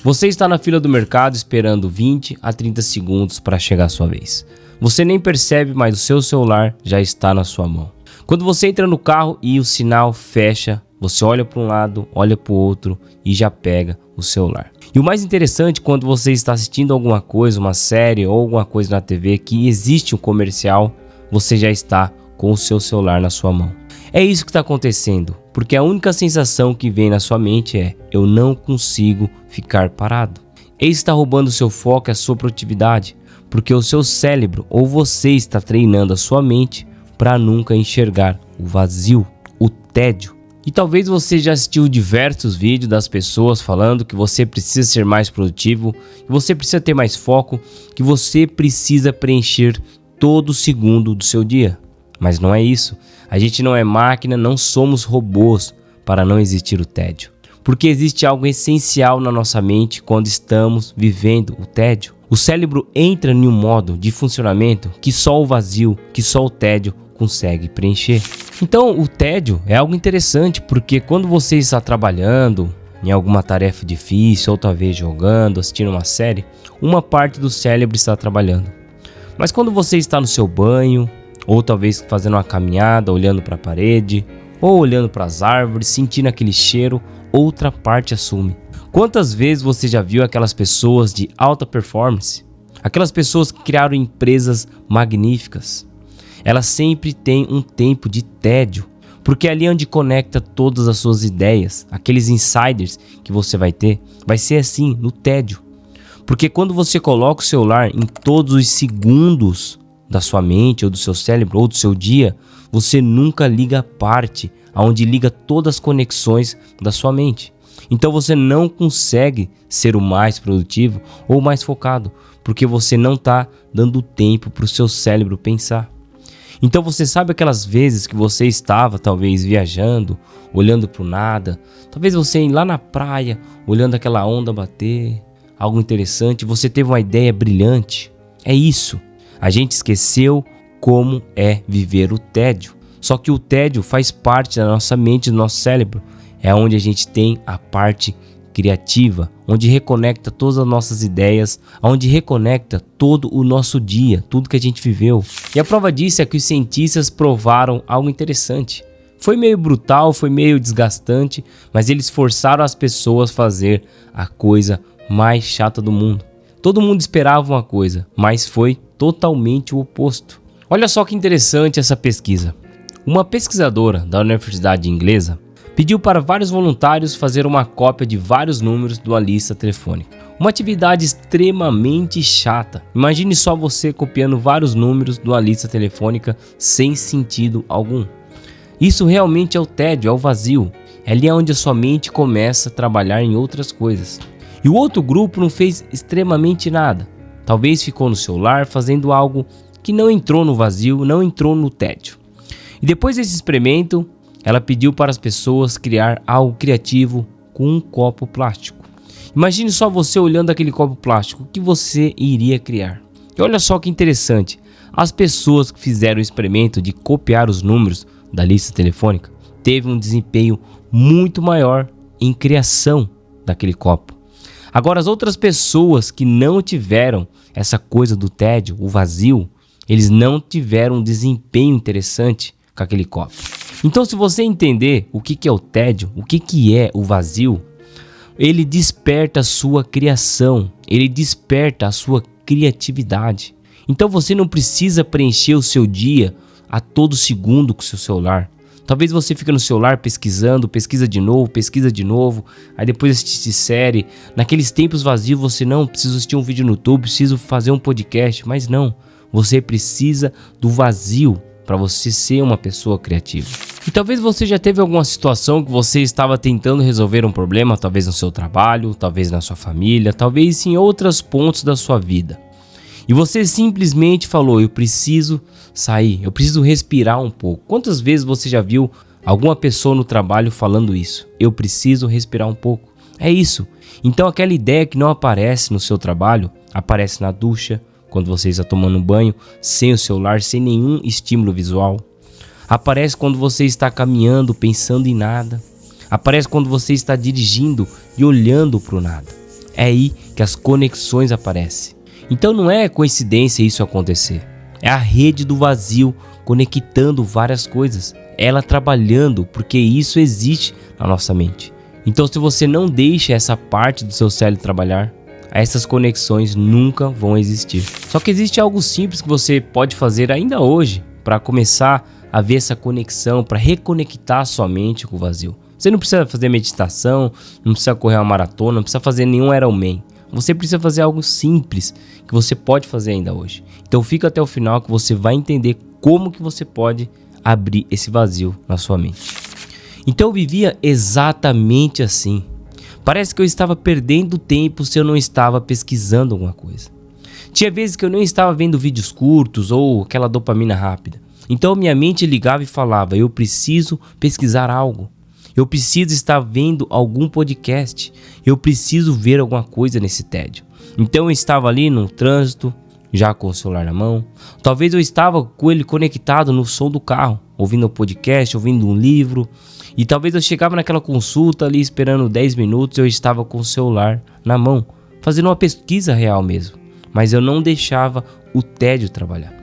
Você está na fila do mercado esperando 20 a 30 segundos para chegar a sua vez. Você nem percebe, mas o seu celular já está na sua mão. Quando você entra no carro e o sinal fecha, você olha para um lado, olha para o outro e já pega o celular. E o mais interessante, quando você está assistindo alguma coisa, uma série ou alguma coisa na TV que existe um comercial, você já está com o seu celular na sua mão. É isso que está acontecendo, porque a única sensação que vem na sua mente é: eu não consigo ficar parado. Isso está roubando o seu foco e a sua produtividade, porque o seu cérebro ou você está treinando a sua mente para nunca enxergar o vazio, o tédio. E talvez você já assistiu diversos vídeos das pessoas falando que você precisa ser mais produtivo, que você precisa ter mais foco, que você precisa preencher todo segundo do seu dia. Mas não é isso. A gente não é máquina, não somos robôs para não existir o tédio. Porque existe algo essencial na nossa mente quando estamos vivendo o tédio. O cérebro entra em um modo de funcionamento que só o vazio, que só o tédio consegue preencher. Então o tédio é algo interessante, porque quando você está trabalhando em alguma tarefa difícil, ou talvez jogando, assistindo uma série, uma parte do cérebro está trabalhando. Mas quando você está no seu banho, ou talvez fazendo uma caminhada, olhando para a parede, ou olhando para as árvores, sentindo aquele cheiro, outra parte assume. Quantas vezes você já viu aquelas pessoas de alta performance? Aquelas pessoas que criaram empresas magníficas. Elas sempre têm um tempo de tédio, porque é ali onde conecta todas as suas ideias, aqueles insiders que você vai ter, vai ser assim, no tédio. Porque quando você coloca o celular em todos os segundos da sua mente, ou do seu cérebro, ou do seu dia, você nunca liga a parte onde liga todas as conexões da sua mente. Então você não consegue ser o mais produtivo ou o mais focado, porque você não está dando tempo para o seu cérebro pensar. Então você sabe aquelas vezes que você estava talvez viajando, olhando para o nada, talvez você ir lá na praia, olhando aquela onda bater, algo interessante, você teve uma ideia brilhante. É isso. A gente esqueceu como é viver o tédio. Só que o tédio faz parte da nossa mente, do nosso cérebro. É onde a gente tem a parte criativa, onde reconecta todas as nossas ideias, onde reconecta todo o nosso dia, tudo que a gente viveu. E a prova disso é que os cientistas provaram algo interessante. Foi meio brutal, foi meio desgastante, mas eles forçaram as pessoas a fazer a coisa mais chata do mundo. Todo mundo esperava uma coisa, mas foi totalmente o oposto. Olha só que interessante essa pesquisa. Uma pesquisadora da Universidade Inglesa pediu para vários voluntários fazer uma cópia de vários números de uma lista telefônica. Uma atividade extremamente chata. Imagine só você copiando vários números de uma lista telefônica sem sentido algum. Isso realmente é o tédio, é o vazio. É ali onde a sua mente começa a trabalhar em outras coisas. E o outro grupo não fez extremamente nada. Talvez ficou no celular fazendo algo que não entrou no vazio, não entrou no tédio. E depois desse experimento, ela pediu para as pessoas criar algo criativo com um copo plástico. Imagine só você olhando aquele copo plástico, o que você iria criar? E olha só que interessante, as pessoas que fizeram o experimento de copiar os números da lista telefônica teve um desempenho muito maior em criação daquele copo. Agora, as outras pessoas que não tiveram essa coisa do tédio, o vazio, eles não tiveram um desempenho interessante com aquele copo. Então, se você entender o que é o tédio, o que é o vazio, ele desperta a sua criação, ele desperta a sua criatividade. Então, você não precisa preencher o seu dia a todo segundo com o seu celular. Talvez você fique no celular pesquisando, pesquisa de novo, aí depois assiste série. Naqueles tempos vazios você não precisa assistir um vídeo no YouTube, preciso fazer um podcast, mas não. Você precisa do vazio para você ser uma pessoa criativa. E talvez você já teve alguma situação que você estava tentando resolver um problema, talvez no seu trabalho, talvez na sua família, talvez em outros pontos da sua vida. E você simplesmente falou: eu preciso sair, eu preciso respirar um pouco. Quantas vezes você já viu alguma pessoa no trabalho falando isso? Eu preciso respirar um pouco. É isso. Então aquela ideia que não aparece no seu trabalho, aparece na ducha, quando você está tomando um banho, sem o celular, sem nenhum estímulo visual. Aparece quando você está caminhando, pensando em nada. Aparece quando você está dirigindo e olhando para o nada. É aí que as conexões aparecem. Então não é coincidência isso acontecer. É a rede do vazio conectando várias coisas. Ela trabalhando, porque isso existe na nossa mente. Então se você não deixa essa parte do seu cérebro trabalhar, essas conexões nunca vão existir. Só que existe algo simples que você pode fazer ainda hoje para começar a ver essa conexão, para reconectar sua mente com o vazio. Você não precisa fazer meditação, não precisa correr uma maratona, não precisa fazer nenhum Ironman. Você precisa fazer algo simples que você pode fazer ainda hoje. Então fica até o final que você vai entender como que você pode abrir esse vazio na sua mente. Então eu vivia exatamente assim. Parece que eu estava perdendo tempo se eu não estava pesquisando alguma coisa. Tinha vezes que eu não estava vendo vídeos curtos ou aquela dopamina rápida. Então minha mente ligava e falava, eu preciso pesquisar algo. Eu preciso estar vendo algum podcast. Eu preciso ver alguma coisa nesse tédio. Então eu estava ali no trânsito, já com o celular na mão. Talvez eu estava com ele conectado no som do carro, ouvindo um podcast, ouvindo um livro. E talvez eu chegava naquela consulta ali esperando 10 minutos, eu estava com o celular na mão, fazendo uma pesquisa real mesmo. Mas eu não deixava o tédio trabalhar.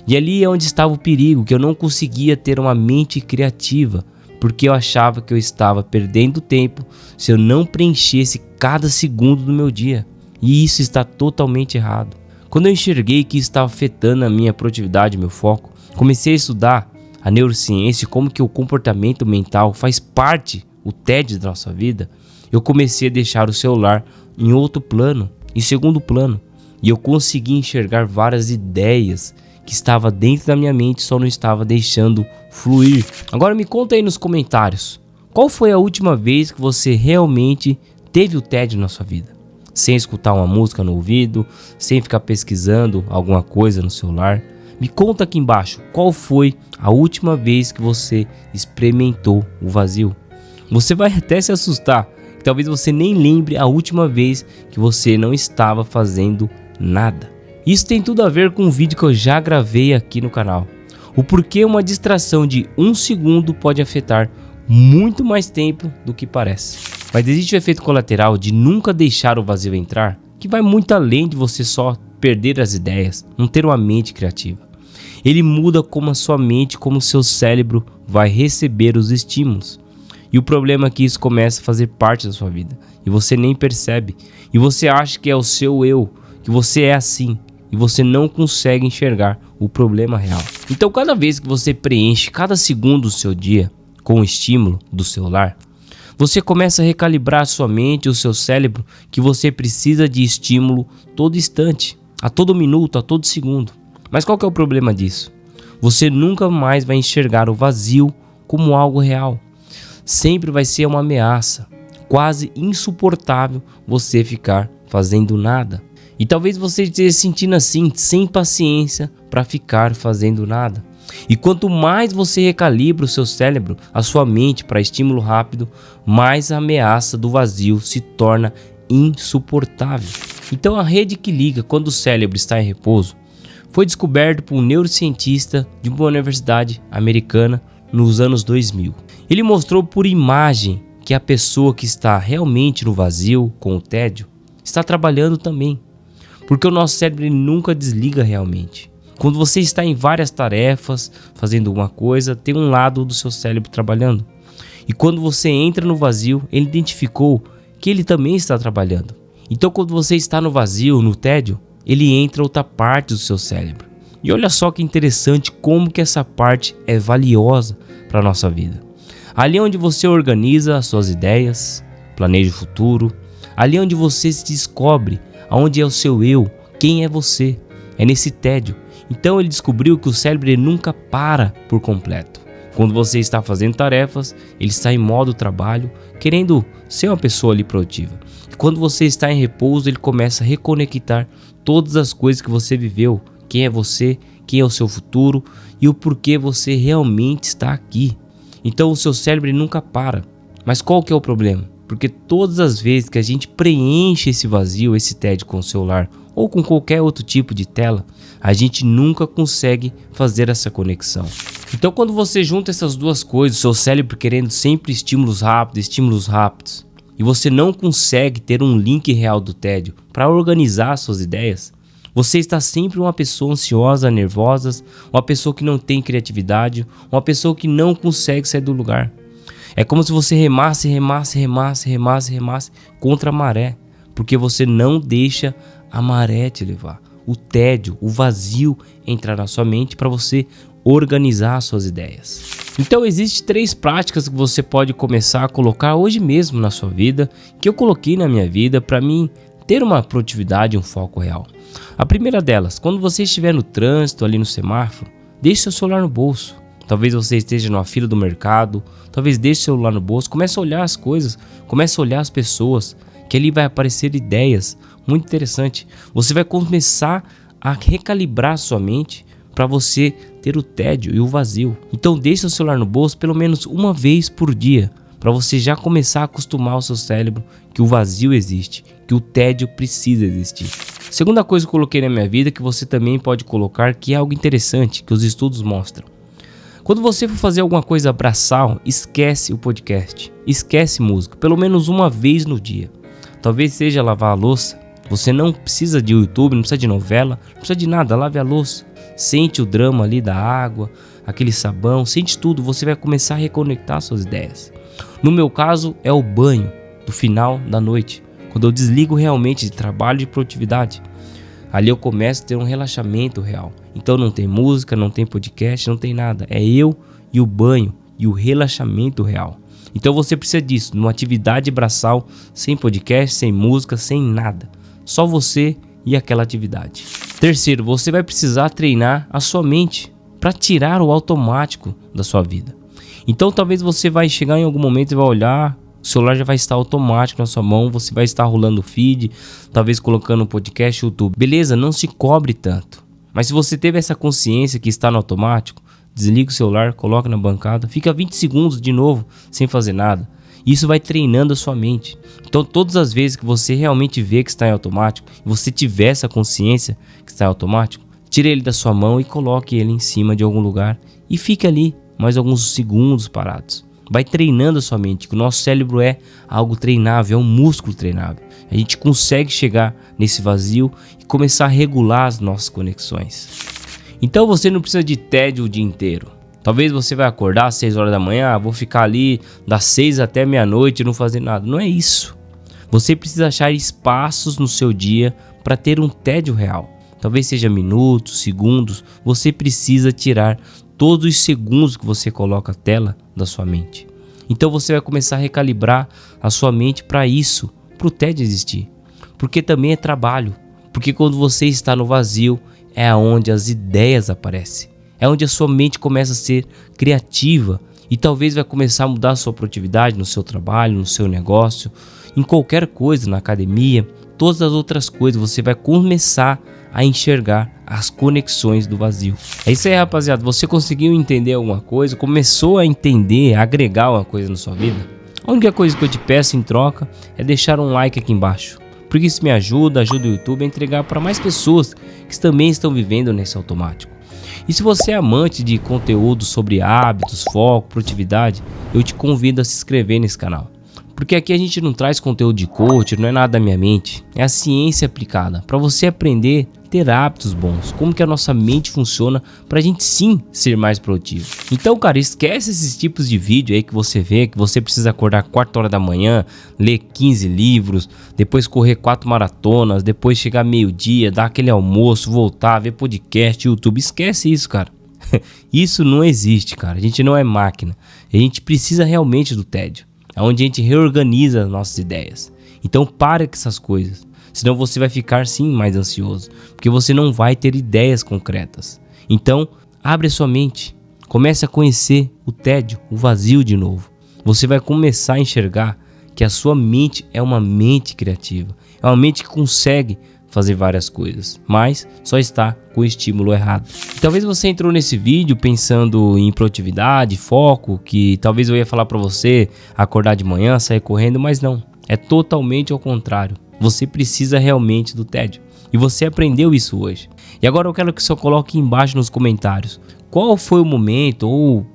E ali é onde estava o perigo, que eu não conseguia ter uma mente criativa, porque eu achava que eu estava perdendo tempo se eu não preenchesse cada segundo do meu dia. E isso está totalmente errado. Quando eu enxerguei que isso estava afetando a minha produtividade, meu foco, comecei a estudar a neurociência e como que o comportamento mental faz parte, o tédio da nossa vida. Eu comecei a deixar o celular em outro plano, em segundo plano. E eu consegui enxergar várias ideias que estavam dentro da minha mente, só não estava deixando fluir. Agora me conta aí nos comentários, qual foi a última vez que você realmente teve o tédio na sua vida? Sem escutar uma música no ouvido, sem ficar pesquisando alguma coisa no celular. Me conta aqui embaixo, qual foi a última vez que você experimentou o vazio? Você vai até se assustar, talvez você nem lembre a última vez que você não estava fazendo nada. Isso tem tudo a ver com um vídeo que eu já gravei aqui no canal. O porquê uma distração de 1 segundo pode afetar muito mais tempo do que parece. Mas existe o efeito colateral de nunca deixar o vazio entrar, que vai muito além de você só perder as ideias, não ter uma mente criativa. Ele muda como a sua mente, como o seu cérebro vai receber os estímulos. E o problema é que isso começa a fazer parte da sua vida. E você nem percebe. E você acha que é o seu eu, que você é assim. E você não consegue enxergar o problema real. Então cada vez que você preenche cada segundo do seu dia com o estímulo do celular, você começa a recalibrar a sua mente e o seu cérebro que você precisa de estímulo todo instante, a todo minuto, a todo segundo. Mas qual que é o problema disso? Você nunca mais vai enxergar o vazio como algo real. Sempre vai ser uma ameaça, quase insuportável você ficar fazendo nada. E talvez você esteja sentindo assim, sem paciência para ficar fazendo nada. E quanto mais você recalibra o seu cérebro, a sua mente para estímulo rápido, mais a ameaça do vazio se torna insuportável. Então a rede que liga quando o cérebro está em repouso foi descoberto por um neurocientista de uma universidade americana nos anos 2000. Ele mostrou por imagem que a pessoa que está realmente no vazio, com o tédio, está trabalhando também. Porque o nosso cérebro ele nunca desliga realmente. Quando você está em várias tarefas, fazendo alguma coisa, tem um lado do seu cérebro trabalhando. E quando você entra no vazio, ele identificou que ele também está trabalhando. Então quando você está no vazio, no tédio, ele entra outra parte do seu cérebro. E olha só que interessante como que essa parte é valiosa para a nossa vida. Ali onde você organiza as suas ideias, planeja o futuro, ali onde você se descobre aonde é o seu eu, quem é você, é nesse tédio. Então ele descobriu que o cérebro ele nunca para por completo. Quando você está fazendo tarefas, ele está em modo trabalho, querendo ser uma pessoa ali produtiva. E quando você está em repouso, ele começa a reconectar todas as coisas que você viveu, quem é você, quem é o seu futuro e o porquê você realmente está aqui. Então o seu cérebro ele nunca para. Mas qual que é o problema? Porque todas as vezes que a gente preenche esse vazio, esse tédio com o celular ou com qualquer outro tipo de tela, a gente nunca consegue fazer essa conexão. Então quando você junta essas duas coisas, o seu cérebro querendo sempre estímulos rápidos, e você não consegue ter um link real do tédio para organizar suas ideias, você está sempre uma pessoa ansiosa, nervosa, uma pessoa que não tem criatividade, uma pessoa que não consegue sair do lugar. É como se você remasse contra a maré, porque você não deixa a maré te levar. O tédio, o vazio entrar na sua mente para você organizar suas ideias. Então existem 3 práticas que você pode começar a colocar hoje mesmo na sua vida, que eu coloquei na minha vida para mim ter uma produtividade e um foco real. A primeira delas, quando você estiver no trânsito, ali no semáforo, deixe seu celular no bolso. Talvez você esteja numa fila do mercado, talvez deixe seu celular no bolso, comece a olhar as coisas, comece a olhar as pessoas, que ali vai aparecer ideias muito interessantes. Você vai começar a recalibrar sua mente para você ter o tédio e o vazio. Então deixe seu celular no bolso pelo menos uma vez por dia, para você já começar a acostumar o seu cérebro que o vazio existe, que o tédio precisa existir. Segunda coisa que eu coloquei na minha vida, que você também pode colocar, que é algo interessante, que os estudos mostram. Quando você for fazer alguma coisa braçal, esquece o podcast, esquece música, pelo menos uma vez no dia. Talvez seja lavar a louça. Você não precisa de YouTube, não precisa de novela, não precisa de nada, lave a louça. Sente o drama ali da água, aquele sabão, sente tudo, você vai começar a reconectar suas ideias. No meu caso é o banho do final da noite, quando eu desligo realmente de trabalho e de produtividade. Ali eu começo a ter um relaxamento real. Então não tem música, não tem podcast, não tem nada. É eu e o banho e o relaxamento real. Então você precisa disso, numa atividade braçal, sem podcast, sem música, sem nada. Só você e aquela atividade. Terceiro, você vai precisar treinar a sua mente para tirar o automático da sua vida. Então talvez você vai chegar em algum momento e vai olhar, o celular já vai estar automático na sua mão, você vai estar rolando o feed, talvez colocando um podcast, YouTube. Beleza, não se cobre tanto. Mas se você teve essa consciência que está no automático, desliga o celular, coloca na bancada, fica 20 segundos de novo sem fazer nada. Isso vai treinando a sua mente. Então todas as vezes que você realmente vê que está em automático, e você tiver essa consciência que está em automático, tire ele da sua mão e coloque ele em cima de algum lugar e fique ali mais alguns segundos parados. Vai treinando a sua mente, que o nosso cérebro é algo treinável, é um músculo treinável. A gente consegue chegar nesse vazio e começar a regular as nossas conexões. Então você não precisa de tédio o dia inteiro. Talvez você vai acordar às 6 horas da manhã, vou ficar ali das 6 até meia-noite e não fazer nada. Não é isso. Você precisa achar espaços no seu dia para ter um tédio real. Talvez seja minutos, segundos. Você precisa tirar todos os segundos que você coloca a tela da sua mente. Então você vai começar a recalibrar a sua mente para isso, para o tédio existir. Porque também é trabalho. Porque quando você está no vazio, é onde as ideias aparecem. É onde a sua mente começa a ser criativa e talvez vai começar a mudar a sua produtividade no seu trabalho, no seu negócio, em qualquer coisa, na academia, todas as outras coisas. Você vai começar a enxergar as conexões do vazio. É isso aí, rapaziada. Você conseguiu entender alguma coisa? Começou a entender, a agregar alguma coisa na sua vida? A única coisa que eu te peço em troca é deixar um like aqui embaixo. Porque isso me ajuda o YouTube a entregar para mais pessoas que também estão vivendo nesse automático. E se você é amante de conteúdo sobre hábitos, foco, produtividade, eu te convido a se inscrever nesse canal. Porque aqui a gente não traz conteúdo de coach, não é nada da minha mente. É a ciência aplicada para você aprender a ter hábitos bons. Como que a nossa mente funciona para a gente sim ser mais produtivo. Então, cara, esquece esses tipos de vídeo aí que você vê, que você precisa acordar 4 horas da manhã, ler 15 livros, depois correr 4 maratonas, depois chegar meio-dia, dar aquele almoço, voltar, ver podcast, YouTube. Esquece isso, cara. Isso não existe, cara. A gente não é máquina. A gente precisa realmente do tédio. É onde a gente reorganiza as nossas ideias. Então para com essas coisas, senão você vai ficar sim mais ansioso, porque você não vai ter ideias concretas. Então abre a sua mente, comece a conhecer o tédio, o vazio de novo. Você vai começar a enxergar que a sua mente é uma mente criativa, é uma mente que consegue fazer várias coisas, mas só está com o estímulo errado. E talvez você entrou nesse vídeo pensando em produtividade, foco, que talvez eu ia falar para você acordar de manhã, sair correndo, mas não, é totalmente ao contrário. Você precisa realmente do tédio e você aprendeu isso hoje. E agora eu quero que você coloque embaixo nos comentários qual foi o momento ou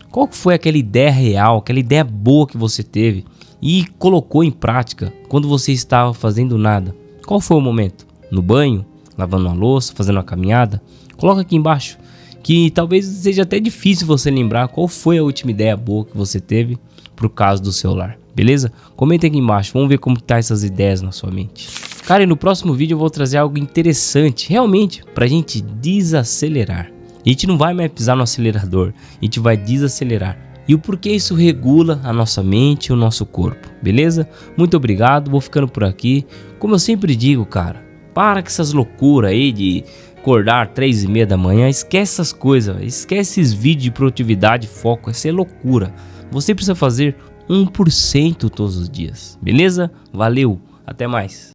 qual foi aquela ideia real, aquela ideia boa que você teve e colocou em prática quando você estava fazendo nada? Qual foi o momento? No banho? Lavando uma louça? Fazendo uma caminhada? Coloca aqui embaixo, que talvez seja até difícil você lembrar qual foi a última ideia boa que você teve por causa do celular, beleza? Comenta aqui embaixo, vamos ver como tá essas ideias na sua mente. Cara, e no próximo vídeo eu vou trazer algo interessante, realmente, pra gente desacelerar. A gente não vai mais pisar no acelerador, a gente vai desacelerar. E o porquê isso regula a nossa mente e o nosso corpo, beleza? Muito obrigado, vou ficando por aqui. Como eu sempre digo, cara, para com essas loucuras aí de acordar 3h30 da manhã, esquece essas coisas, esquece esses vídeos de produtividade, foco, isso é loucura. Você precisa fazer 1% todos os dias, beleza? Valeu, até mais.